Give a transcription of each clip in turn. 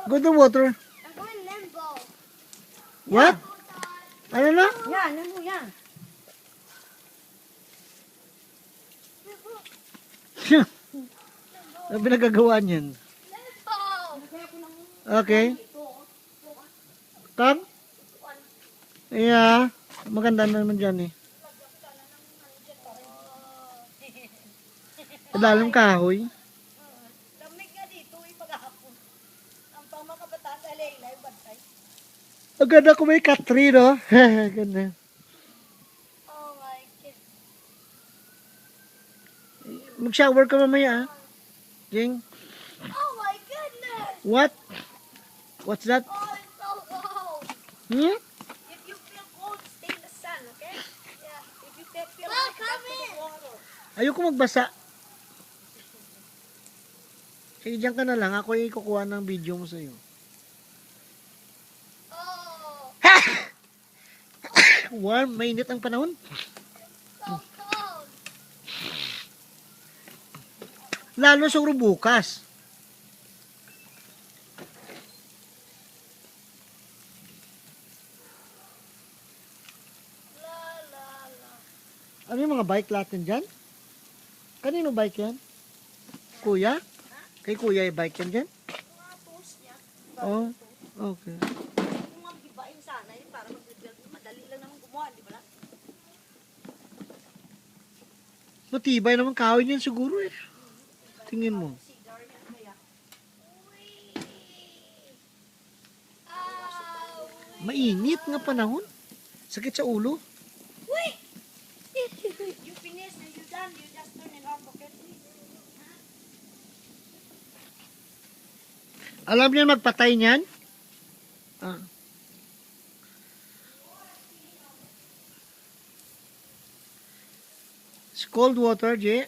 Go to water. I'm going limbo. What? Ano na? Yan, yan mo yan. Ano pinagagawa niyan? Limbo. Okay. Tang? Yeah. Maganda naman dyan eh. Padalang kahoy. Lamig nga dito, ipagahapon. Ang pamakabataan sa laylay, bantay. Ang ganda ko may cat tree, no? Ganda. Oh my god. Mag-shower ka mamaya, ah. Jing. Oh my goodness. What? What's that? Oh, it's so cold. Hmm? If you feel cold, stay in the sun, okay? Yeah. If you feel Well, hot, come back to the in. water. Ayoko magbasa. Sige, dyan ka na lang. Ako yung kukuha ng video mo sa'yo. Oh, Warm, mainit ang panahon. so cold. Lalo siguro bukas. La la la. Ano yung mga bike natin dyan? Kanino bike yan? Kuya? Kay kuya yung bike yan dyan? Mga tools niya. Oh, okay. Kung mga gibain sana yun, para mag-build, madali lang naman gumawa, di ba lang? Matibay naman kahoy niyan siguro eh. Tingin mo. Cigar yan kaya. Ow. Mainit nga panahon. Sakit sa ulo. Wait. You finish, you done, you just turn it off, okay? Alam niyo magpatay niyan? Ah. It's cold water, Jay. Yeah,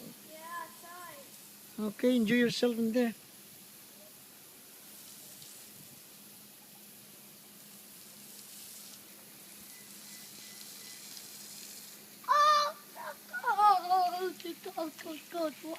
sorry. Okay, enjoy yourself in there. Oh, so cold. So cold, so cold.